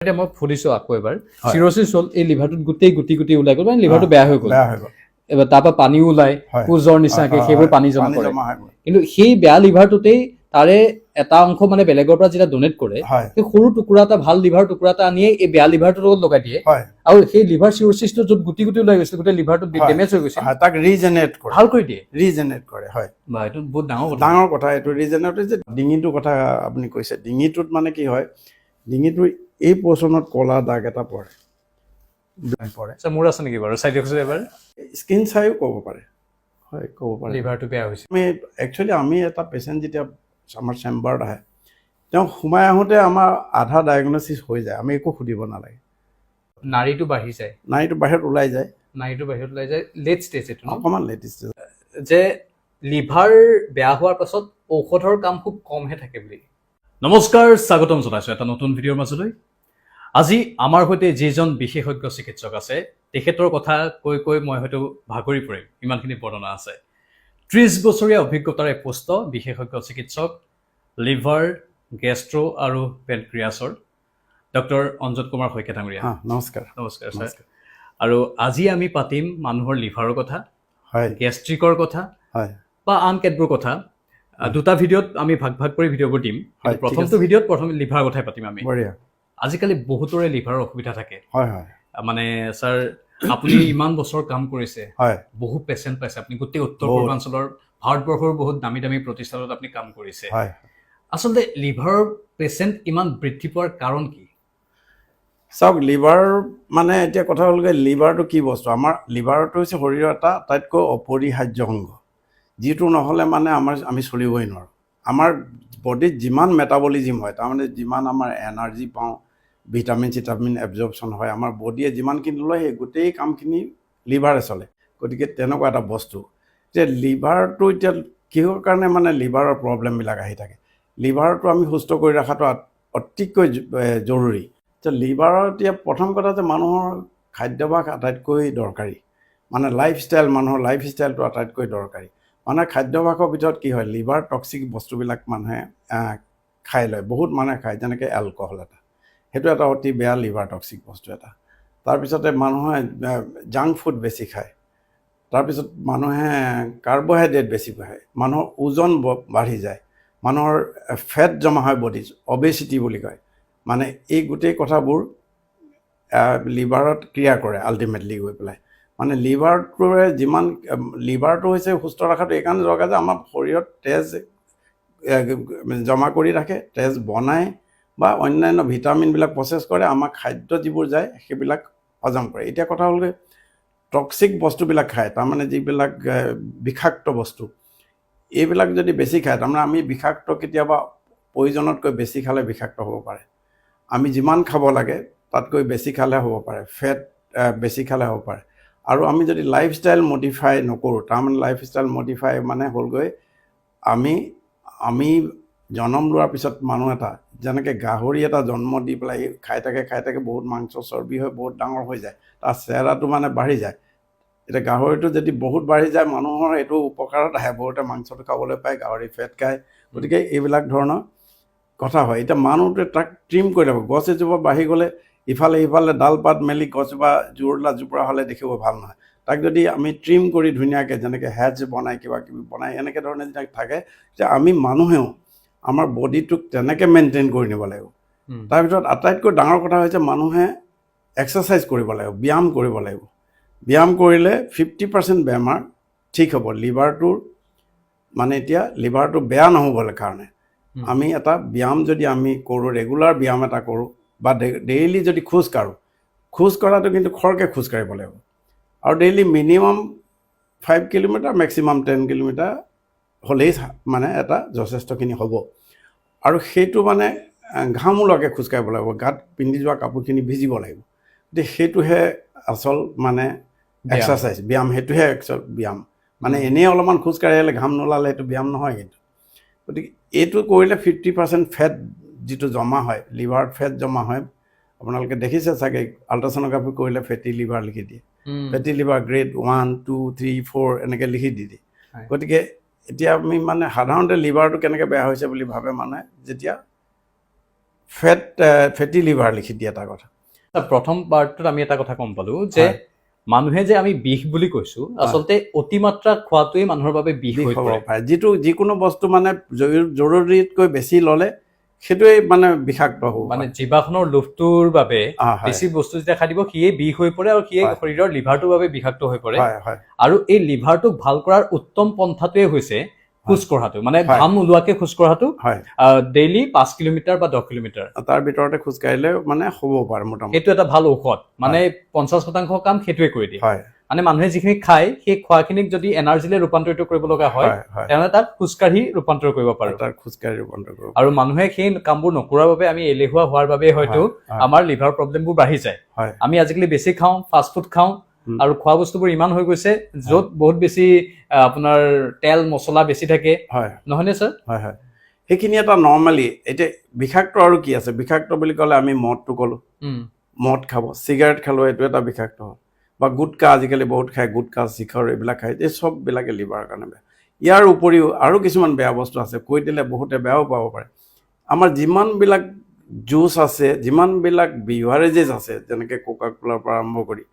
এতিয়া মই ফুলিছো আকৌ এবাৰ চিৰচিছ হ'ল এই লিভাৰটোত গোটেই গুটি গুটি ওলাই গ'ল মানে লিভাৰটো বেয়া হৈ গ'ল এবাৰ তাৰপৰা পানীও ওলাই পুজৰ নিচিনাকে সেইবোৰ পানী জমা কৰে কিন্তু সেই বেয়া লিভাৰটোতেই তাৰে এটা অংশ মানে বেলেগৰ পৰা যেতিয়া ডনেট কৰে সেই সৰু টুকুৰা এটা ভাল লিভাৰ টুকুৰা এটা আনিয়ে এই বেয়া লিভাৰটোৰ লগত লগাই দিয়ে আৰু সেই লিভাৰ চিৰচিছটো য'ত গুটি গুটি ওলাই গৈছে গোটেই লিভাৰটো ডেমেজ হৈ গৈছে তাক ৰিজেনেৰেট কৰে ভাল কৰি দিয়ে ৰিজেনেৰেট কৰে হয় বা এইটো বহুত ডাঙৰ কথা এইটো ৰিজেনেৰেট যে ডিঙিটোৰ কথা আপুনি কৈছে ডিঙিটোত মানে কি হয় ডিঙিটোৰ এই পৰ্চনত কলা দাগ এটা পৰে মোৰ আছে নেকি বাৰু চাই দিয়কচোন এবাৰ স্কিন চাইও ক'ব পাৰে হয় ক'ব পাৰে লিভাৰটো বেয়া হৈছে আমি এটা পেচেণ্ট যেতিয়া আমাৰ চেম্বাৰত আহে তেওঁ সোমাই আহোঁতে আমাৰ আধা ডায়েগনচিছ হৈ যায় আমি একো সুধিব নালাগে নাড়ীটো বাঢ়ি যায় নাড়ীটো বাহিৰত ওলাই যায় লেট ষ্টেজ এইটো অকণমান লেট ষ্টেজ যে লিভাৰ বেয়া হোৱাৰ পাছত ঔষধৰ কাম খুব কমহে থাকে বুলি নমস্কাৰ স্বাগতম জনাইছোঁ এটা নতুন ভিডিঅ'ৰ মাজলৈ আজি আমাৰ সৈতে যিজন বিশেষজ্ঞ চিকিৎসক আছে তেখেতৰ কথা কৈ কৈ মই হয়তো ভাগৰি পৰিম ইমানখিনি বৰ্ণনা আছে 30 বছৰীয়া অভিজ্ঞতাৰে পুষ্ট বিশেষজ্ঞ চিকিৎসক লিভাৰ গেষ্ট্ৰ' আৰু পেনক্ৰিয়াছৰ ডক্টৰ অঞ্জন কুমাৰ শইকীয়া ডাঙৰীয়া নমস্কাৰ ছাৰ আৰু আজি আমি পাতিম মানুহৰ লিভাৰৰ কথা হয় গেষ্ট্ৰিকৰ কথা হয় বা আন কেতবোৰ কথা দুটা ভিডিঅ'ত আমি ভাগ ভাগ কৰি ভিডিঅ'বোৰ দিম প্ৰথমটো ভিডিঅ'ত প্ৰথমে লিভাৰৰ কথাই পাতিম আমি আজিকালি বহুতৰে লিভাৰৰ অসুবিধা থাকে হয় হয় মানে ছাৰ আপুনি ইমান বছৰ কাম কৰিছে হয় বহু পেচেণ্ট পাইছে আপুনি গোটেই উত্তৰ পূৰ্বাঞ্চলৰ ভাৰতবৰ্ষৰ বহুত দামী দামী প্ৰতিষ্ঠানত আপুনি কাম কৰিছে হয় আচলতে লিভাৰৰ পেচেণ্ট ইমান বৃদ্ধি পোৱাৰ কাৰণ কি চাওক লিভাৰ মানে এতিয়া কথা হ'লগৈ লিভাৰটো কি বস্তু আমাৰ লিভাৰটো হৈছে শৰীৰৰ এটা আটাইতকৈ অপৰিহাৰ্য অংগ যিটো নহ'লে মানে আমি চলিবই নোৱাৰোঁ আমাৰ বডিত যিমান মেটাবলিজিম হয় তাৰমানে যিমান আমাৰ এনাৰ্জি পাওঁ ভিটামিন চিটামিন এবজৰ্পশ্যন হয় আমাৰ বডিয়ে যিমানখিনি লয় সেই গোটেই কামখিনি লিভাৰে চলে গতিকে তেনেকুৱা এটা বস্তু যে লিভাৰটো এতিয়া কিহৰ কাৰণে মানে লিভাৰৰ প্ৰব্লেমবিলাক আহি থাকে লিভাৰটো আমি সুস্থ কৰি ৰখাটো অতিকৈ জৰুৰী যে লিভাৰৰ এতিয়া প্ৰথম কথা যে মানুহৰ খাদ্যাভ্যাস আটাইতকৈ দৰকাৰী মানে মানুহৰ লাইফষ্টাইলটো আটাইতকৈ দৰকাৰী মানে খাদ্যাভ্যাসৰ ভিতৰত কি হয় লিভাৰ টক্সিক বস্তুবিলাক মানুহে খাই লয় বহুত মানুহে খায় যেনেকৈ এলকহল এটা সেইটো এটা অতি বেয়া লিভাৰ টক্সিক বস্তু এটা তাৰপিছতে মানুহে জাংক ফুড বেছি খায় তাৰপিছত মানুহে কাৰ্বহাইড্ৰেট বেছি খায় মানুহৰ ওজন বাঢ়ি যায় মানুহৰ ফেট জমা হয় বডিত অবেচিটি বুলি কয় মানে এই গোটেই কথাবোৰ লিভাৰত ক্ৰিয়া কৰে আল্টিমেটলি গৈ পেলাই মানে লিভাৰটোৱে লিভাৰটো হৈছে সুস্থ ৰখাটো এইকাৰণে দৰকাৰ যে আমাৰ শৰীৰত তেজ জমা কৰি ৰাখে তেজ বনায় বা অন্যান্য ভিটামিনবিলাক প্ৰচেছ কৰে আমাৰ খাদ্য যিবোৰ যায় সেইবিলাক হজম কৰে এতিয়া কথা হ'লগৈ টক্সিক বস্তুবিলাক খায় তাৰমানে যিবিলাক বিষাক্ত বস্তু এইবিলাক যদি বেছি খায় তাৰমানে আমি বিষাক্ত কেতিয়াবা প্ৰয়োজনতকৈ বেছি খালে বিষাক্ত হ'ব পাৰে আমি যিমান খাব লাগে তাতকৈ বেছি খালে হ'ব পাৰে ফেট বেছি খালে হ'ব পাৰে আৰু আমি যদি লাইফষ্টাইল মডিফাই নকৰোঁ তাৰমানে লাইফষ্টাইল মডিফাই মানে হ'লগৈ আমি জন্ম লোৱাৰ পিছত মানুহ এটা যেনেকৈ গাহৰি এটা জন্ম দি পেলাই খাই থাকে বহুত মাংস চৰ্বি হৈ বহুত ডাঙৰ হৈ যায় তাৰ চেহেৰাটো মানে বাঢ়ি যায় এতিয়া গাহৰিটো যদি বহুত বাঢ়ি যায় মানুহৰ এইটো উপকাৰত আহে বহুতে মাংসটো খাবলৈ পায় গাহৰি ফেট খায় গতিকে এইবিলাক ধৰণৰ কথা হয় এতিয়া মানুহটোৱে তাক ট্ৰিম কৰি ল'ব গছ এজোপা বাঢ়ি গ'লে ইফালে সিফালে ডাল পাত মেলি গছজোপা জোপোৰা হ'লে দেখিব ভাল নহয় তাক যদি আমি ট্ৰিম কৰি ধুনীয়াকৈ যেনেকৈ হেডছ বনাই কিবা কিবি বনাই এনেকৈ ধৰণে যদি থাকে যে আমি মানুহেও আমাৰ বডিটোক তেনেকৈ মেইনটেইন কৰি নিব লাগিব তাৰভিতৰত আটাইতকৈ ডাঙৰ কথা হৈছে মানুহে এক্সাৰচাইজ কৰিব লাগিব ব্যায়াম কৰিব লাগিব ব্যায়াম কৰিলে 50% বেমাৰ ঠিক হ'ব লিভাৰটোৰ মানে এতিয়া লিভাৰটো বেয়া নহ'বলৈ কাৰণে আমি এটা ব্যায়াম যদি আমি কৰোঁ ৰেগুলাৰ ব্যায়াম এটা কৰোঁ বা ডেইলি যদি খোজ কঢ়াটো কিন্তু খৰকৈ খোজ কাঢ়িব লাগিব আৰু daily minimum 5 kilometre maximum 10 kilometre হ'লেই মানে এটা যথেষ্টখিনি হ'ব আৰু সেইটো মানে ঘাম ওলোৱাকৈ খোজকাঢ়িব লাগিব গাত পিন্ধি যোৱা কাপোৰখিনি ভিজিব লাগিব গতিকে সেইটোহে আচল মানে এক্সাৰচাইজ ব্যায়াম সেইটোহে একচুৱেল ব্যায়াম মানে এনেই অলপমান খোজকাঢ়ি আহিলে ঘাম নোলালে সেইটো ব্যায়াম নহয় কিন্তু গতিকে এইটো কৰিলে 50% ফেট যিটো জমা হয় লিভাৰত ফেট জমা হয় আপোনালোকে দেখিছে চাগে আল্ট্ৰাছ'ন'গ্ৰাফি কৰিলে ফেটি লিভাৰ লিখি দিয়ে ফেটি লিভাৰ গ্ৰেড 1 2 3 4 এনেকৈ লিখি দি দিয়ে গতিকে এতিয়া আমি মানে সাধাৰণতে লিভাৰটো কেনেকৈ বেয়া হৈছে বুলি ভাবে মানুহে যেতিয়া ফেটি লিভাৰ লিখি দিয়ে এটা কথা। প্ৰথম পাৰ্টটোত আমি এটা কথা গম পালো যে মানুহে যে আমি বিষ বুলি কৈছো আচলতে অতিমাত্ৰা খোৱাটোৱে মানুহৰ বাবে বিষ হৈ হ'ব পৰে। পাৰে। যিকোনো বস্তু মানে জৰুৰীতকৈ বেছি ল'লে সেইটোৱে মানে বিষাক্ত হ'ব মানে পাৰে। জিভাখনৰ লোভটোৰ বাবে হয় বেছি বস্তু যেতিয়া খাই দিব সিয়ে বিষ হৈ পৰে আৰু সিয়ে হয়। শৰীৰৰ লিভাৰটোৰ বাবে বিষাক্ত হৈ পৰে। হয় হয় আৰু এই লিভাৰটোক ভাল কৰাৰ উত্তম পন্থাটোৱে হৈছে খোজ কঢ়াটো, মানে হয়। ঘাম ওলোৱাকে খোজ কঢ়াটো হয় ডেইলি 5 কিলোমিটাৰ বা 10 কিলোমিটাৰ। তাৰ ভিতৰতে খোজকাঢ়িলে মানে হ'ব পাৰে মোটামুটি। সেইটো এটা ভাল ঔষধ, মানে 50% কাম সেইটোৱে কৰি দিয়ে। হয় মানে মানুহে যিখিনি খায় সেই খোৱাখিনিক যদি এনাৰ্জিলৈ ৰূপান্তৰিত কৰিব লগা হয় হয় হয় তেনেহ'লে তাক খোজকাঢ়ি ৰূপান্তৰ কৰিব পাৰোঁ। তাৰ খোজকাঢ়ি ৰূপান্তৰ কৰিব আৰু মানুহে সেই কামবোৰ নকৰাৰ বাবে, আমি এলেহুৱা হোৱাৰ বাবে হয়তো হয়, হয়। আমাৰ লিভাৰ প্ৰব্লেমবোৰ বাঢ়ি যায়। হয় আমি আজিকালি বেছি খাওঁ, ফাষ্ট ফুড খাওঁ, উম। আৰু খোৱা বস্তুবোৰ ইমান হৈ গৈছে য'ত বহুত বেছি আপোনাৰ তেল মছলা বেছি থাকে, হয় নহয়নে ছাৰ? হয় হয় সেইখিনি এটা নৰ্মেলি। এতিয়া বিষাক্ত আৰু কি আছে? বিষাক্ত বুলি ক'লে আমি মদটো ক'লোঁ, মদ খাব, চিগাৰেট খালোঁ, এইটো এটা বিষাক্ত হ'ল। বা গুটকা আজিকালি বহুত খায়, গুটকা শিখৰ এইবিলাক খায়, এই চববিলাকে লিভাৰৰ কাৰণে বেয়া। ইয়াৰ উপৰিও আৰু কিছুমান বেয়া বস্তু আছে, কৈ দিলে বহুতে বেয়াও পাব পাৰে। আমাৰ যিমানবিলাক জুচ আছে, যিমানবিলাক বিভাৰেজেছ আছে, যেনেকৈ কোকা কোলাৰ পৰা আৰম্ভ কৰি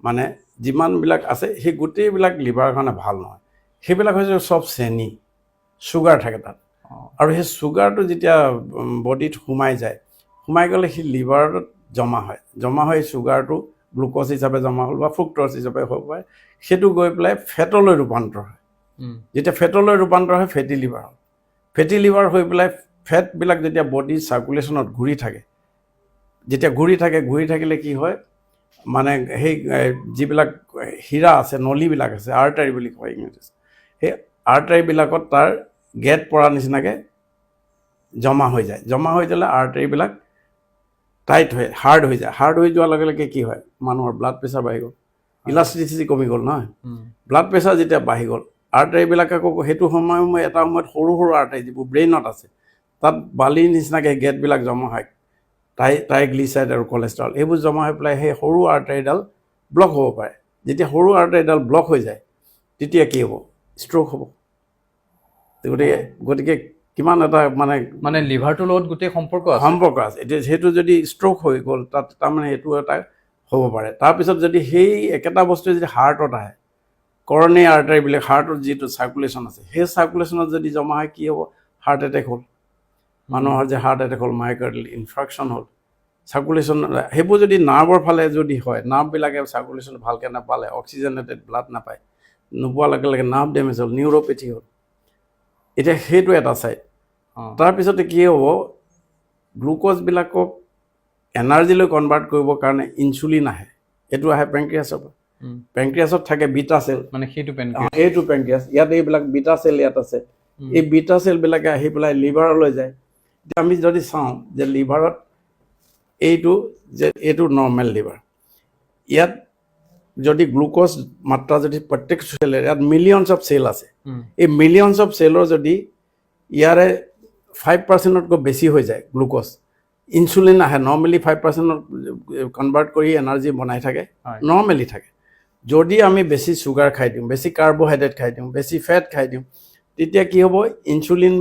মানে যিমানবিলাক আছে, সেই গোটেইবিলাক লিভাৰৰ কাৰণে ভাল নহয়। সেইবিলাক হৈছে চব চেনি, চুগাৰ থাকে তাত। আৰু সেই চুগাৰটো যেতিয়া বডিত সোমাই যায়, সোমাই গ'লে সেই লিভাৰত জমা হয়। জমা হৈ চুগাৰটো গ্লুক'জ হিচাপে জমা হ'ল বা ফ্ৰুক্ট'জ হিচাপে হ'ব পাৰে, সেইটো গৈ পেলাই ফেটলৈ ৰূপান্তৰ হয়। যেতিয়া ফেটলৈ ৰূপান্তৰ হয়, ফেটি লিভাৰ হয়। ফেটি লিভাৰ হৈ পেলাই ফেটবিলাক যেতিয়া বডিৰ চাৰ্কুলেশ্যনত ঘূৰি থাকে, যেতিয়া ঘূৰি থাকিলে কি হয়, মানে সেই যিবিলাক হীৰা আছে, নলীবিলাক আছে, আৰ্টাৰী বুলি কয় ইংৰাজীত, সেই আৰ্টাৰীবিলাকত তাৰ গেট পৰা নিচিনাকৈ জমা হৈ যায়। জমা হৈ গ'লে আৰ্টাৰীবিলাক টাইট হৈ হাৰ্ড হৈ যায়। হাৰ্ড হৈ যোৱাৰ লগে লগে কি হয়, মানুহৰ ব্লাড প্ৰেছাৰ বাঢ়ি গ'ল, ইলাষ্টিচিটি কমি গ'ল নহয়। ব্লাড প্ৰেছাৰ যেতিয়া বাঢ়ি গ'ল, আৰ্টাৰীবিলাক আকৌ সেইটো সময় এটা সময়ত সৰু সৰু আৰ্টাৰী যিবোৰ ব্ৰেইনত আছে, তাত বালিৰ নিচিনাকৈ গেটবিলাক জমা হয়, ট্ৰাইগ্লিচাইড আৰু কলেষ্ট্ৰল, এইবোৰ জমা হৈ পেলাই সেই সৰু আৰ্টাৰীডাল ব্লক হ'ব পাৰে। যেতিয়া সৰু আৰ্টাৰীডাল ব্লক হৈ যায়, তেতিয়া কি হ'ব? ষ্ট্ৰ'ক হ'ব। গতিকে কিমান এটা মানে লিভাৰটোৰ লগত গোটেই সম্পৰ্ক আছে। এতিয়া সেইটো যদি ষ্ট্ৰ'ক হৈ গ'ল, তাত তাৰমানে এইটো এটা হ'ব পাৰে। তাৰপিছত যদি সেই একেটা বস্তুৱে যদি হাৰ্টত আহে, কৰ'নাৰী আৰ্টাৰী বুলি হাৰ্টৰ যিটো চাৰ্কুলেশ্যন আছে, সেই চাৰ্কুলেশ্যনত যদি জমা হয়, কি হ'ব? হাৰ্ট এটেক হ'ল। মানুহৰ যে হাৰ্ট এটেক হ'ল, মাইকাৰ্ডিয়েল ইনফ্ৰাকশ্যন হ'ল, চাৰ্কুলেশ্যন। সেইবোৰ যদি নাৰ্ভৰ ফালে যদি হয়, নাৰ্ভবিলাকে চাৰ্কুলেশ্যন ভালকৈ নাপালে, অক্সিজেনেটেড ব্লাড নাপায়, নোপোৱাৰ লগে লগে নাৰ্ভ ডেমেজ হ'ল, নিউৰ'পেথি হ'ল। এতিয়া সেইটো এটা ছাইড। তাৰপিছতে কি হ'ব? গ্লুক'জবিলাকক এনাৰ্জিলৈ কনভাৰ্ট কৰিবৰ কাৰণে ইনচুলিন আহে। এইটো আহে পেংক্ৰিয়াছৰ পৰা। পেংক্ৰিয়াছত থাকে বিটা চেল, মানে সেইটো এইটো পেংক্ৰিয়াছ। ইয়াত এইবিলাক বিটা চেল ইয়াত আছে। এই বিটা চেলবিলাকে আহি পেলাই লিভাৰলৈ যায়। এতিয়া আমি যদি চাওঁ যে লিভাৰত এইটো নৰ্মেল লিভাৰ, ইয়াত যদি গ্লুক'জ মাত্ৰা যদি প্ৰত্যেক চেলৰ, ইয়াত মিলিয়নছ অফ চেল আছে, এই মিলিয়নছ অফ চেলৰ যদি ইয়াৰে 5%তকৈ বেছি হৈ যায় গ্লুক'জ, ইনচুলিন আহে। নৰ্মেলি 5%ত কনভাৰ্ট কৰি এনাৰ্জি বনাই থাকে, নৰ্মেলি থাকে। যদি আমি বেছি চুগাৰ খাই দিওঁ, বেছি কাৰ্বহাইড্ৰেট খাই দিওঁ, বেছি ফেট খাই দিওঁ, তেতিয়া কি হ'ব? ইনচুলিন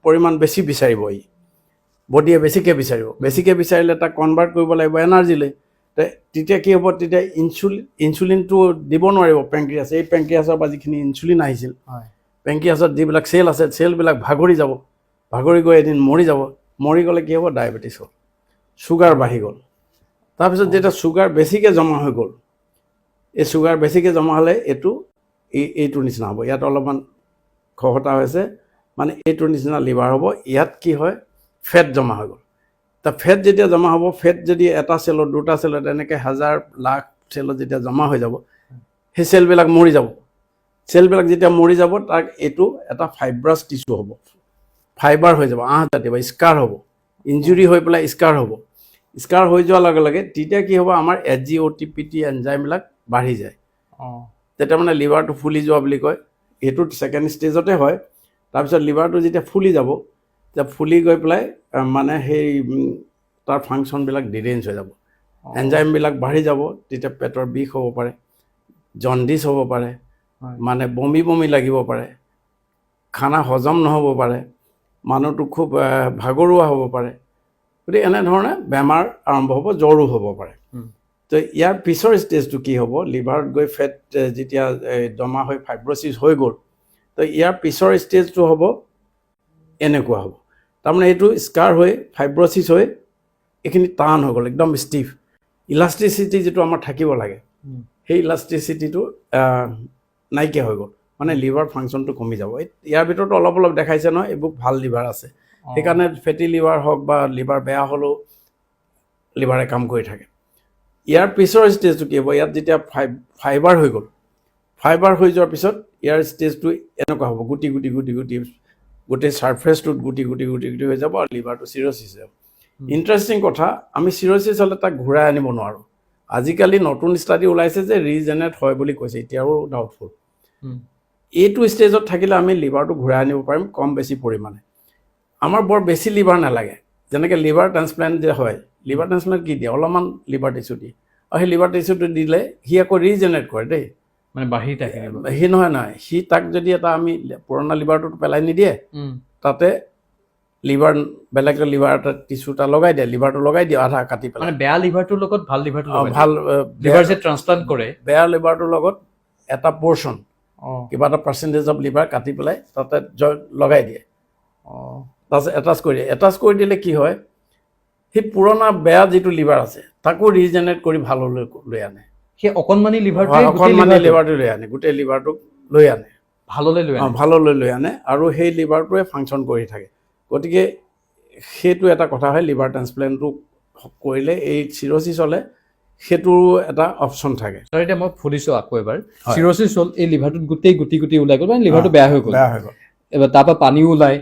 পৰিমাণ বেছি বিচাৰিব, বডিয়ে বেছিকৈ বিচাৰিব। বেছিকৈ বিচাৰিলে তাক কনভাৰ্ট কৰিব লাগিব এনাৰ্জিলৈ। তেতিয়া কি হ'ব? তেতিয়া ইনচুলিনটো দিব নোৱাৰিব পেংক্ৰিয়াছে। এই পেংক্ৰিয়াছৰ পৰা যিখিনি ইনচুলিন আহিছিল, পেংক্ৰিয়াছত যিবিলাক চেল আছে, চেলবিলাক ভাগৰি যাব, ভাগৰি গৈ এদিন মৰি যাব। মৰি গ'লে কি হ'ব? ডায়েবেটিছ হ'ল, চুগাৰ বাঢ়ি গ'ল। তাৰপিছত যেতিয়া চুগাৰ বেছিকৈ জমা হৈ গ'ল, এই চুগাৰ বেছিকৈ জমা হ'লে এইটোৰ নিচিনা হ'ব। ইয়াত অলপমান খহটা হৈছে, মানে এইটোৰ নিচিনা লিভাৰ হ'ব। ইয়াত কি হয়? ফেট জমা হৈ গ'ল। ফেট যেতিয়া জমা হ'ব, ফেট যদি এটা চেলত, দুটা চেলত, এনেকৈ হাজাৰ লাখ চেলত যেতিয়া জমা হৈ যাব, সেই চেলবিলাক মৰি যাব। চেলবিলাক যেতিয়া মৰি যাব, তাক এইটো এটা ফাইব্ৰাছ টিচু হ'ব, ফাইবাৰ হৈ যাব, আঁহজাতীয় বা স্কাৰ হ'ব, ইঞ্জুৰি হৈ পেলাই স্কাৰ হ'ব। স্কাৰ হৈ যোৱাৰ লগে লগে তেতিয়া কি হ'ব? আমাৰ SGOT-PT এনজাইমবিলাক বাঢ়ি যায়। তেতিয়া মানে লিভাৰটো ফুলি যোৱা বুলি কয়। এইটো ছেকেণ্ড ষ্টেজতে হয়। তাৰপিছত লিভাৰটো যেতিয়া ফুলি যাব, তেতিয়া ফুলি গৈ পেলাই মানে সেই তাৰ ফাংচনবিলাক ডিৰেঞ্জ হৈ যাব, এনজাইমবিলাক বাঢ়ি যাব। তেতিয়া পেটৰ বিষ হ'ব পাৰে, জণ্ডিছ হ'ব পাৰে, মানে বমি বমি লাগিব পাৰে, খানা হজম নহ'ব পাৰে, মানুহটো খুব ভাগৰুৱা হ'ব পাৰে। গতিকে এনেধৰণে বেমাৰ আৰম্ভ হ'ব, জ্বৰো হ'ব পাৰে। তো ইয়াৰ পিছৰ ষ্টেজটো কি হ'ব, লিভাৰত গৈ ফেট যেতিয়া জমা হৈ ফাইব্ৰচিছ হৈ গ'ল, তো ইয়াৰ পিছৰ ষ্টেজটো হ'ব এনেকুৱা হ'ব, তাৰমানে এইটো স্কাৰ হৈ ফাইব্ৰচিছ হৈ এইখিনি টান হৈ গ'ল, একদম ষ্টিফ। ইলাষ্টিচিটি যিটো আমাৰ থাকিব লাগে, সেই ইলাষ্টিচিটিটো নাইকিয়া হৈ গ'ল, মানে লিভাৰ ফাংচনটো কমি যাব। ইয়াৰ ভিতৰত অলপ অলপ দেখাইছে নহয়, এইবোৰ ভাল লিভাৰ আছে, সেইকাৰণে ফেটি লিভাৰ হওক বা লিভাৰ বেয়া হ'লেও লিভাৰে কাম কৰি থাকে। ইয়াৰ পিছৰ ষ্টেজটো কি হ'ব, ইয়াত যেতিয়া ফাইবাৰ হৈ গ'ল, ফাইবাৰ হৈ যোৱাৰ পিছত ইয়াৰ ষ্টেজটো এনেকুৱা হ'ব, গুটি গুটি গুটি গুটি গোটেই ছাৰফেচটোত গুটি গুটি গুটি গুটি হৈ যাব আৰু লিভাৰটো চিৰচিছ যাব। ইণ্টাৰেষ্টিং কথা, আমি চিৰচিছ হ'লে তাক ঘূৰাই আনিব নোৱাৰোঁ। আজিকালি নতুন ষ্টাডি ওলাইছে যে ৰিজেনেৰেট হয় বুলি কৈছে, এতিয়াও ডাউটফুল। এইটো ষ্টেজত থাকিলে আমি লিভাৰটো ঘূৰাই আনিব পাৰিম কম বেছি পৰিমাণে। আমাৰ বৰ বেছি লিভাৰ নালাগে, যেনেকৈ লিভাৰ ট্ৰান্সপ্লেণ্ট যে হয়, লিভাৰ ট্ৰান্সপ্লেণ্ট কি দিয়ে, অলপমান লিভাৰ টিচু দিয়ে, আৰু সেই লিভাৰ টিচুটো দিলে সি আকৌ ৰিজেনেৰেট কৰে দেই, মানে বাঢ়ি থাকে। সি নহয়, সি তাক যদি এটা আমি পুৰণা লিভাৰটো পেলাই নিদিয়ে, তাতে লিভাৰ বেলেগ লিভাৰ এটা টিচু এটা লগাই দিয়ে, লিভাৰটো লগাই দিয়ে আধা কাটি পেলাই, মানে বেয়া লিভাৰটোৰ লগত ভাল লিভাৰটো ভাল লিভাৰ যে ট্ৰান্সপ্লান্ট কৰে, বেয়া লিভাৰটোৰ লগত এটা পৰ্চন কিবা এটা পাৰ্চেণ্টেজ অফ লিভাৰ কাটি পেলাই তাতে লগাই দিয়ে, তাৰপিছত এটাচ কৰি দিলে কি হয়, সেই পুৰণা বেয়া যিটো লিভাৰ আছে তাকো ৰিজেনেৰেট কৰি ভাললৈ লৈ আনে। সেই অকণমানি লিভাৰটো লৈ আনে, গোটেই লিভাৰটোক লৈ আনে, ভাললৈ লৈ আনে, আৰু সেই লিভাৰটোৱে ফাংচন কৰি থাকে। গতিকে সেইটো এটা কথা হয়, লিভাৰ ট্ৰান্সপ্লেণ্টটো কৰিলে এই চিৰচিছ হ'লে সেইটোৰো এটা অপশ্যন থাকে। এতিয়া মই সুধিছোঁ আকৌ এবাৰ, চিৰচিছ হ'ল, এই লিভাৰটোত গোটেই গুটি গুটি ওলাই গ'ল, মানে লিভাৰটো বেয়া হৈ গ'ল, এবাৰ তাৰপৰা পানীও ওলাই,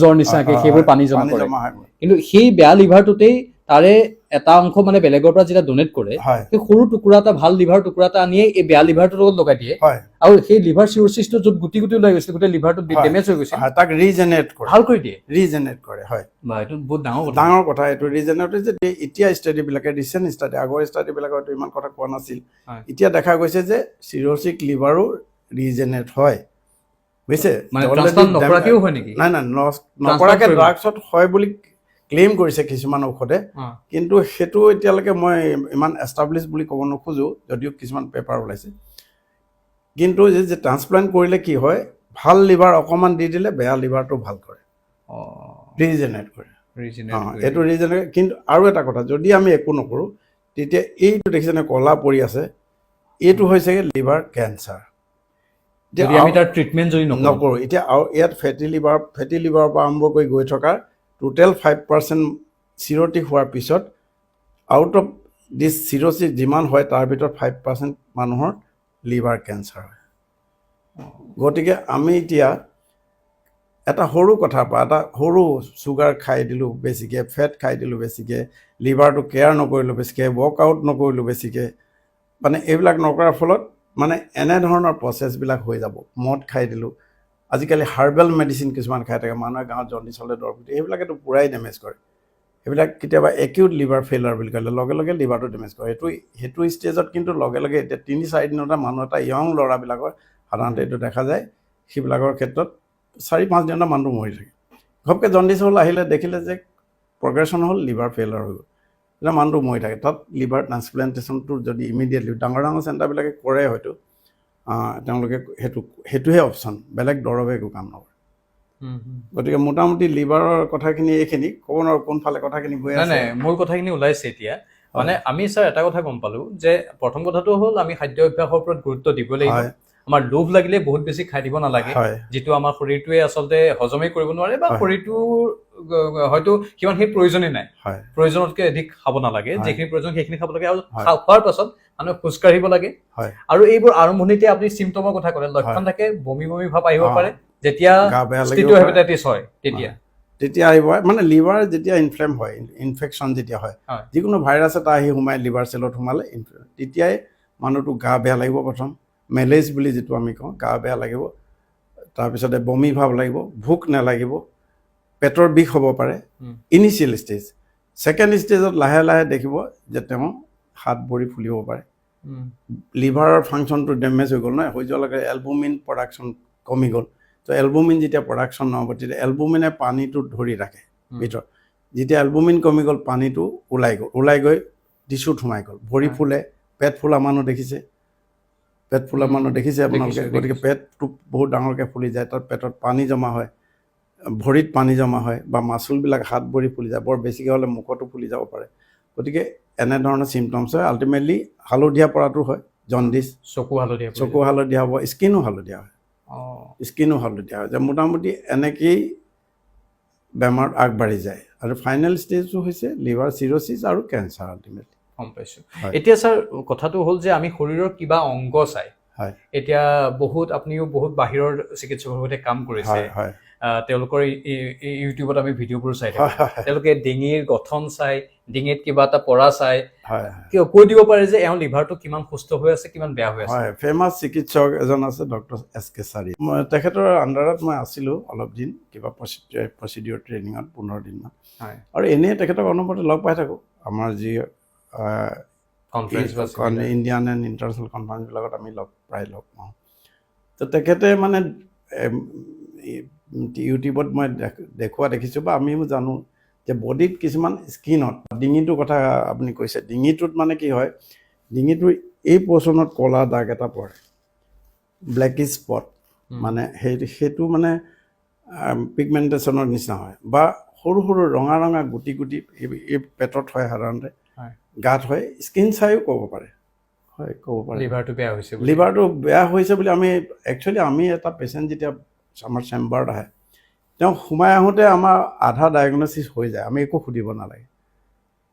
জ্বৰ নিচিনাকৈ সেইবোৰ পানী জমা কৰে, কিন্তু সেই বেয়া লিভাৰটোতেই তাৰে এটা অংশ মানে বেলেগৰ পৰা যেতিয়া ডনেট কৰে, সেই সৰু টুকুৰা এটা ভাল লিভাৰ টুকুৰা এটা আনিয়ে এই বেয়া লিভাৰটোৰ লগত লগাই দিয়ে, আৰু সেই লিভাৰ চিৰচিছটো য'ত গুটি গুটি ওলাই গৈছে, গোটেই লিভাৰটো ডেমেজ হৈ গৈছে, তাক ৰিজেনেৰেট কৰে, ভাল কৰি দিয়ে, ৰিজেনেৰেট কৰে। হয়, এইটো বহুত ডাঙৰ কথা এইটো ৰিজেনেৰেট যে এতিয়া ষ্টাডিবিলাকে, ৰিচেণ্ট ষ্টাডি, আগৰ ষ্টাডিবিলাকতো ইমান কথা কোৱা নাছিল, এতিয়া দেখা গৈছে যে চিৰচিক লিভাৰো ৰিজেনেৰেট হয়, বুজিছে, নাই নকৰাকৈ ড্ৰাগছত হয় বুলি ক্লেইম কৰিছে কিছুমান ঔষধে, কিন্তু সেইটো এতিয়ালৈকে মই ইমান এষ্টাব্লিছ বুলি ক'ব নোখোজোঁ, যদিও কিছুমান পেপাৰ ওলাইছে। কিন্তু যে ট্ৰান্সপ্লাণ্ট কৰিলে কি হয়, ভাল লিভাৰ অকণমান দি দিলে বেয়া লিভাৰটো ভাল কৰে, ৰিজেনেৰেট কৰে, এইটো ৰিজেনেৰেট। কিন্তু আৰু এটা কথা, যদি আমি একো নকৰোঁ তেতিয়া এইটো দেখিছেনে ক'লা পৰি আছে, এইটো হৈছেগৈ লিভাৰ কেঞ্চাৰ। ট্ৰিটমেণ্ট যদি নকৰোঁ, এতিয়া আৰু ইয়াত ফেটি লিভাৰৰ পৰা আৰম্ভ কৰি গৈ থকা টোটেল 5% চিৰটিক হোৱাৰ পিছত, আউট অফ দিছ চিৰচিছ যিমান হয় তাৰ ভিতৰত 5% মানুহৰ লিভাৰ কেঞ্চাৰ হয়। গতিকে আমি এতিয়া এটা সৰু কথাৰ পৰা, এটা সৰু চুগাৰ খাই দিলোঁ বেছিকৈ, ফেট খাই দিলোঁ বেছিকৈ, লিভাৰটো কেয়াৰ নকৰিলোঁ বেছিকৈ, ৱৰ্কআউট নকৰিলোঁ বেছিকৈ, মানে এইবিলাক নকৰাৰ ফলত মানে এনেধৰণৰ প্ৰচেছবিলাক হৈ যাব। মদ খাই দিলোঁ, আজিকালি হাৰ্বেল মেডিচিন কিছুমান খাই থাকে, মানুহে গাঁৱত জণ্ডিছ হ'লে দৰৱ দিয়ে, সেইবিলাকেতো পূৰাই ডেমেজ কৰে। সেইবিলাক কেতিয়াবা একিউট লিভাৰ ফেইলাৰ বুলি ক'লে লগে লগে লিভাৰটো ডেমেজ কৰে। সেইটো ষ্টেজত কিন্তু লগে লগে এতিয়া 3-4 দিনতে মানুহ এটা য়ং ল'ৰাবিলাকৰ সাধাৰণতে এইটো দেখা যায়, সেইবিলাকৰ ক্ষেত্ৰত 4-5 দিনতে মানুহটো মৰি থাকে। ঘপকৈ জণ্ডিছ হ'ল, আহিলে দেখিলে যে প্ৰগ্ৰেশ্যন হ'ল, লিভাৰ ফেইলাৰ হৈ গ'ল, তেতিয়া মানুহটো মৰি থাকে। তাত লিভাৰ ট্ৰান্সপ্লেণ্টেশ্যনটো যদি ইমিডিয়েটলি ডাঙৰ চেণ্টাৰবিলাকে কৰে, হয়তো তেওঁলোকে সেইটোহে অপশ্যন, বেলেগ দৰৱে একো কাম নকৰে। গতিকে মোটামুটি লিভাৰৰ কথাখিনি এইখিনি ক'ব নোৱাৰোঁ, কোনফালে কথাখিনি গৈ আছে। মোৰ কথাখিনি ওলাইছে এতিয়া, মানে আমি ছাৰ এটা কথা গম পালোঁ যে প্ৰথম কথাটো হ'ল আমি খাদ্য অভ্যাসৰ ওপৰত গুৰুত্ব দিব লাগিব। আমাৰ লোভ লাগিলে বহুত বেছি খাই দিব নালাগে, যিটো আমাৰ শৰীৰটোৱে আচলতে হজমেই কৰিব নোৱাৰে, বা শৰীৰটো হয়তো সিমান সেই প্ৰয়োজনেই নাই, প্ৰয়োজনতকৈ অধিক খাব নালাগে, যিখিনি প্ৰয়োজন সেইখিনি খাব লাগে, আৰু খোৱাৰ পাছত মানুহে খোজ কাঢ়িব লাগে। আৰু এইবোৰ আৰম্ভণিতে আপুনি চিমটমৰ কথা ক'লে, লক্ষণ থাকে, বমি বমি ভাৱ আহিব পাৰে, যেতিয়া হেপাটাইটিছ হয় তেতিয়া আহিব, মানে লিভাৰ যেতিয়া ইনফ্লেম হয়, ইনফেকশ্যন যেতিয়া হয়, যিকোনো ভাইৰাছ এটা আহি সোমাই লিভাৰ চেলত সোমালে, তেতিয়াই মানুহটো গা বেয়া লাগিব, প্ৰথম মেলেজ বুলি যিটো আমি কওঁ, গা বেয়া লাগিব, তাৰপিছতে বমি ভাৱ লাগিব, ভোক নালাগিব, পেটৰ বিষ হ'ব পাৰে, ইনিচিয়েল ষ্টেজ। ছেকেণ্ড ষ্টেজত লাহে লাহে দেখিব যে তেওঁ হাত ভৰি ফুলিব পাৰে, লিভাৰৰ ফাংচনটো ডেমেজ হৈ গ'ল নহয়, হৈ যোৱাৰ লগে এলবুমিন প্ৰডাকশ্যন কমি গ'ল। তো এলবুমিন যেতিয়া প্ৰডাকশ্যন নহ'ব, তেতিয়া এলবুমিনে পানীটো ধৰি ৰাখে ভিতৰত, যেতিয়া এলবুমিন কমি গ'ল পানীটো ওলাই গৈ টিচুত সোমাই গ'ল ভৰি ফুলে পেট ফুলা মানুহ দেখিছে আপোনালোকে গতিকে পেটটো বহুত ডাঙৰকৈ ফুলি যায় তাত পেটত পানী জমা হয় ভৰিত পানী জমা হয় বা মাচুলবিলাক হাত ভৰি ফুলি যায় বৰ বেছিকৈ হ'লে মুখতো ফুলি যাব পাৰে গতিকে এনেধৰণৰ চিমটমছ হয় আল্টিমেটলি হালধীয়া পৰাটো হয় জণ্ডিছ চকু হালধীয়া হ'ব স্কিনো হালধীয়া হয় যে মোটামুটি এনেকেই বেমাৰ আগবাঢ়ি যায় আৰু ফাইনেল ষ্টেজটো হৈছে লিভাৰ চিৰ'চিছ আৰু কেঞ্চাৰ আল্টিমেটলি গম পাইছোঁ এতিয়া ছাৰ কথাটো হ'ল যে আমি শৰীৰৰ কিবা অংগ চাই এতিয়া আপুনিও বহুত বাহিৰৰ চিকিৎসকৰ সৈতে কাম কৰিছে তেওঁলোকৰ ইউটিউবত আমি ভিডিঅ'বোৰ চাই থাকোঁ তেওঁলোকে ডিঙিৰ গঠন চাই ডিঙিত কিবা এটা পৰা চাই কৈ দিব পাৰে যে এওঁ লিভাৰটো কিমান সুস্থ হৈ আছে কিমান বেয়া হৈ আছে ফেমাছ চিকিৎসক এজন আছে ডক্টৰ SK Sari তেখেতৰ আণ্ডাৰত মই আছিলোঁ অলপ দিন কিবা প্ৰচিডিঅ'ৰ ট্ৰেইনিঙত 15 দিনমান আৰু এনেই তেখেতক অনবৰতে লগ পাই থাকোঁ আমাৰ যি ইণ্ডিয়ান এণ্ড ইণ্টাৰনেশ্যনেল কনফাৰেঞ্চবিলাকত আমি প্ৰায় লগ পাওঁ তো তেখেতে মানে ইউটিউবত মই দেখুওৱা দেখিছোঁ বা আমিও জানো যে বডিত কিছুমান স্কিনত ডিঙিটোৰ কথা আপুনি কৈছে ডিঙিটোত মানে কি হয় ডিঙিটোৰ এই পৰ্চনত ক'লা দাগ এটা পৰে ব্লেকিছ স্পট মানে সেইটো মানে পিগমেণ্টেশ্যনৰ নিচিনা হয় বা সৰু সৰু ৰঙা ৰঙা গুটি এই পেটত হয় সাধাৰণতে গাত হয় স্কিন চাইও ক'ব পাৰে লিভাৰটো বেয়া হৈছে বুলি আমি এটা পেচেণ্ট যেতিয়া আমাৰ চেম্বাৰত আহে তেওঁ সোমাই আহোঁতে আমাৰ আধা ডায়েগনচিছ হৈ যায় আমি একো সুধিব নালাগে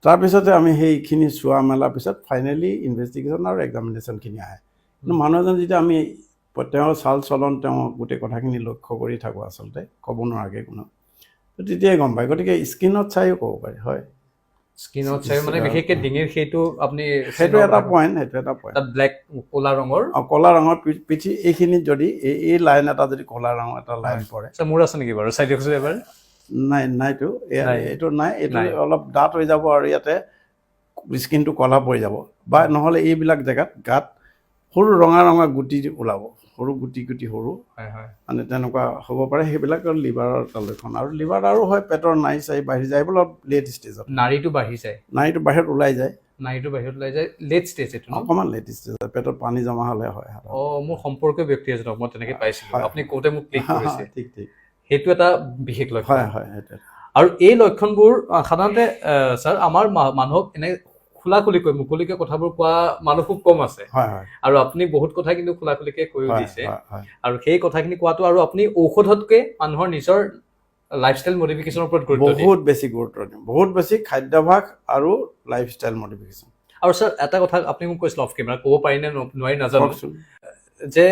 তাৰপিছতে আমি সেইখিনি চোৱা মেলাৰ পিছত ফাইনেলি ইনভেষ্টিগেশ্যন আৰু এক্সামিনেশ্যনখিনি আহে কিন্তু মানুহ এজন যেতিয়া আমি তেওঁৰ চাল চলন তেওঁ গোটেই কথাখিনি লক্ষ্য কৰি থাকোঁ আচলতে ক'ব নোৱাৰাকৈ কোনো তেতিয়াই গম পায় গতিকে স্কিনত চাইও ক'ব পাৰি স্কিনত চাই মানে বিশেষকৈ ডিঙিৰ সেইটো এটা পইণ্ট ব্লেক ক'লা ৰঙৰ পিঠি এইখিনিত যদি এই লাইন এটা যদি ক'লা ৰঙৰ এটা লাইন পৰে মোৰ আছে নেকি বাৰু চাই দিয়কচোন এবাৰ নাইতো এইটো অলপ ডাঠ হৈ যাব আৰু ইয়াতে স্কিনটো ক'লা পৰি যাব বা নহ'লে এইবিলাক জেগাত গাত সৰু ৰঙা গুটি ওলাব সৰু গুটি মানে তেনেকুৱা হ'ব পাৰে সেইবিলাকৰ লিভাৰৰ এটা লক্ষণ আৰু লিভাৰ আৰু হয় পেটৰ নাড়ী চাই বাঢ়ি যায় বোলে লেট ষ্টেজত নাড়ীটো বাহিৰত ওলাই যায় লেট ষ্টেজ অকণমান লেট ষ্টেজ পেটত পানী জমা হ'লে হয় মোৰ সম্পৰ্কীয় ব্যক্তি এজনক মই তেনেকৈ পাইছিলোঁ আপুনি কওঁতে মোক ক্লিক কৰিছে ঠিক সেইটো এটা বিশেষ লক্ষণ সেইটো আৰু এই লক্ষণবোৰ সাধাৰণতে ছাৰ আমাৰ মানুহক এনে খোলাখুলিকৈ মুকলিকৈ কথাবোৰ কোৱা মানুহ খুব কম আছে আৰু আপুনি বহুত কথা কিন্তু খোলাখুলিকৈ কৈ দিছে আৰু সেই কথাখিনি কোৱাটো আৰু আপুনি ঔষধতকৈ মানুহৰ নিজৰ লাইফষ্টাইল মডিফিকেশ্যনৰ ওপৰত বহুত বেছি খাদ্যাভ্যাস আৰু লাইফষ্টাইল মডিফিকেশ্যন আৰু ছাৰ এটা কথা আপুনি মোক কৈছিল অফ কেমেৰা ক'ব পাৰি নে নোৱাৰি নাজানো যে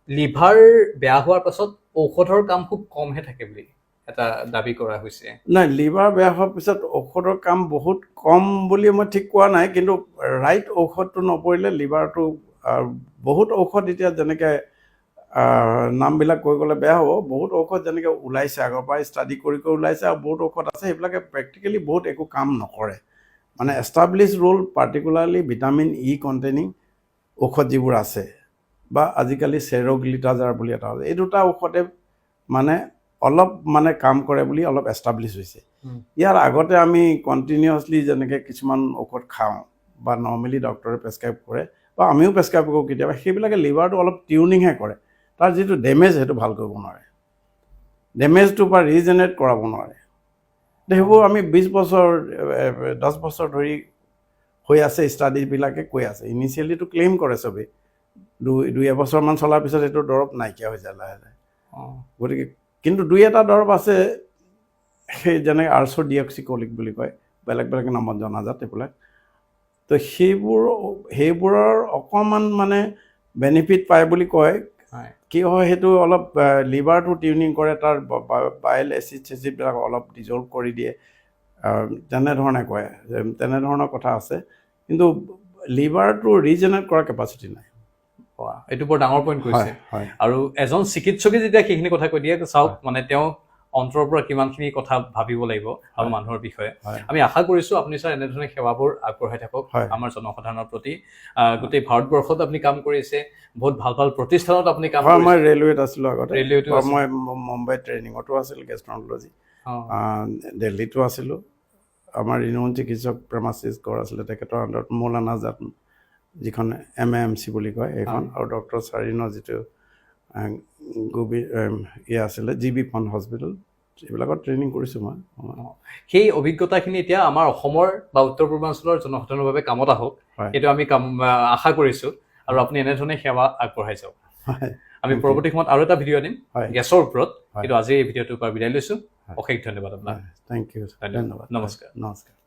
লিভাৰ বেয়া হোৱাৰ পাছত ঔষধৰ কাম খুব কমহে থাকে বুলি এটা দাবী কৰা হৈছে নাই লিভাৰ বেয়া হোৱাৰ পিছত ঔষধৰ কাম বহুত কম বুলি মই ঠিক কোৱা নাই কিন্তু ৰাইট ঔষধটো নপৰিলে লিভাৰটো বহুত ঔষধ এতিয়া যেনেকৈ নামবিলাক কৈ গ'লে বেয়া হ'ব বহুত ঔষধ যেনেকৈ ওলাইছে আগৰ পৰাই ষ্টাডি কৰি ওলাইছে আৰু বহুত ঔষধ আছে সেইবিলাকে প্ৰেক্টিকেলি বহুত একো কাম নকৰে মানে establish rule particularly vitamin E containing ঔষধ যিবোৰ আছে বা আজিকালি চেৰ'গ্লিটাজাৰ বুলি এটা আছে এই দুটা ঔষধে মানে অলপ মানে কাম কৰে বুলি অলপ এষ্টাব্লিছ হৈছে ইয়াৰ আগতে আমি কণ্টিনিউৱাছলি যেনেকৈ কিছুমান ঔষধ খাওঁ বা নৰ্মেলি ডক্টৰে প্ৰেছক্ৰাইব কৰে বা আমিও প্ৰেছক্ৰাইব কৰোঁ কেতিয়াবা সেইবিলাকে লিভাৰটো অলপ টিউনিংহে কৰে তাৰ যিটো ডেমেজ সেইটো ভাল কৰিব নোৱাৰে ডেমেজটো বা ৰিজেনেৰেট কৰাব নোৱাৰে সেইবোৰ আমি 10 বছৰ ধৰি হৈ আছে ষ্টাডিবিলাকে কৈ আছে ইনিচিয়েলিটো ক্লেইম কৰে চবেই 2 এবছৰমান চলাৰ পিছত এইটো দৰৱ নাইকিয়া হৈ যায় লাহে লাহে গতিকে কিন্তু 2-এটা দৰৱ আছে সেই যেনে আৰ্চ'ডিঅক্সিকলিক বুলি কয় বেলেগ নামত জনাজাত এইবিলাক তো সেইবোৰৰ অকণমান মানে বেনিফিট পায় বুলি কয় কি হয় সেইটো অলপ লিভাৰটো টিউনিং কৰে তাৰ বাইল এচিডবিলাক অলপ ডিজল্ভ কৰি দিয়ে তেনেধৰণে কয় তেনেধৰণৰ কথা আছে কিন্তু লিভাৰটো ৰিজেনেৰেট কৰাৰ কেপাচিটি নাই এইটো বৰ ডাঙৰ পইণ্ট কৈছে আৰু এজন চিকিৎসকে যেতিয়া সেইখিনি কথা কৈ দিয়ে চাওক মানে তেওঁ অন্তৰৰ পৰা কিমানখিনি কথা ভাবিব লাগিব আৰু মানুহৰ বিষয়ে আমি আশা কৰিছোঁ আপুনি ছাৰ এনেধৰণে সেৱাবোৰ আগবঢ়াই থাকক আমাৰ জনসাধাৰণৰ প্ৰতি গোটেই ভাৰতবৰ্ষত আপুনি কাম কৰিছে বহুত ভাল প্ৰতিষ্ঠানত আপুনি কাম কৰিছে মই ৰেলৱেত আছিলোঁ আগতে মই মুম্বাইত ট্ৰেইনিঙতো আছিলোঁ গেষ্ট্ৰনলজি দিল্লীতো আছিলোঁ আমাৰ ৰিনোন চিকিৎসক প্ৰেমাচিছ কৌৰ আছিলে তেখেতৰ আণ্ডাৰত মৌলানা আজাদ যিখন MAMC বুলি কয় এইখন আৰু ডক্টৰ চাৰিনৰ যিটো আছিলে GB পন হস্পিটেল এইবিলাকত ট্ৰেইনিং কৰিছোঁ মই সেই অভিজ্ঞতাখিনি এতিয়া আমাৰ অসমৰ বা উত্তৰ পূৰ্বাঞ্চলৰ জনসাধাৰণৰ বাবে কামত আহক এইটো আমি আশা কৰিছোঁ আৰু আপুনি এনেধৰণে সেৱা আগবঢ়াই যাওক আমি পৰৱৰ্তী সময়ত আৰু এটা ভিডিঅ' আনিম গেছৰ ওপৰত কিন্তু আজি এই ভিডিঅ'টোৰ পৰা বিদায় লৈছোঁ অশেষ ধন্যবাদ আপোনাক থেংক ইউ ধন্যবাদ নমস্কাৰ নমস্কাৰ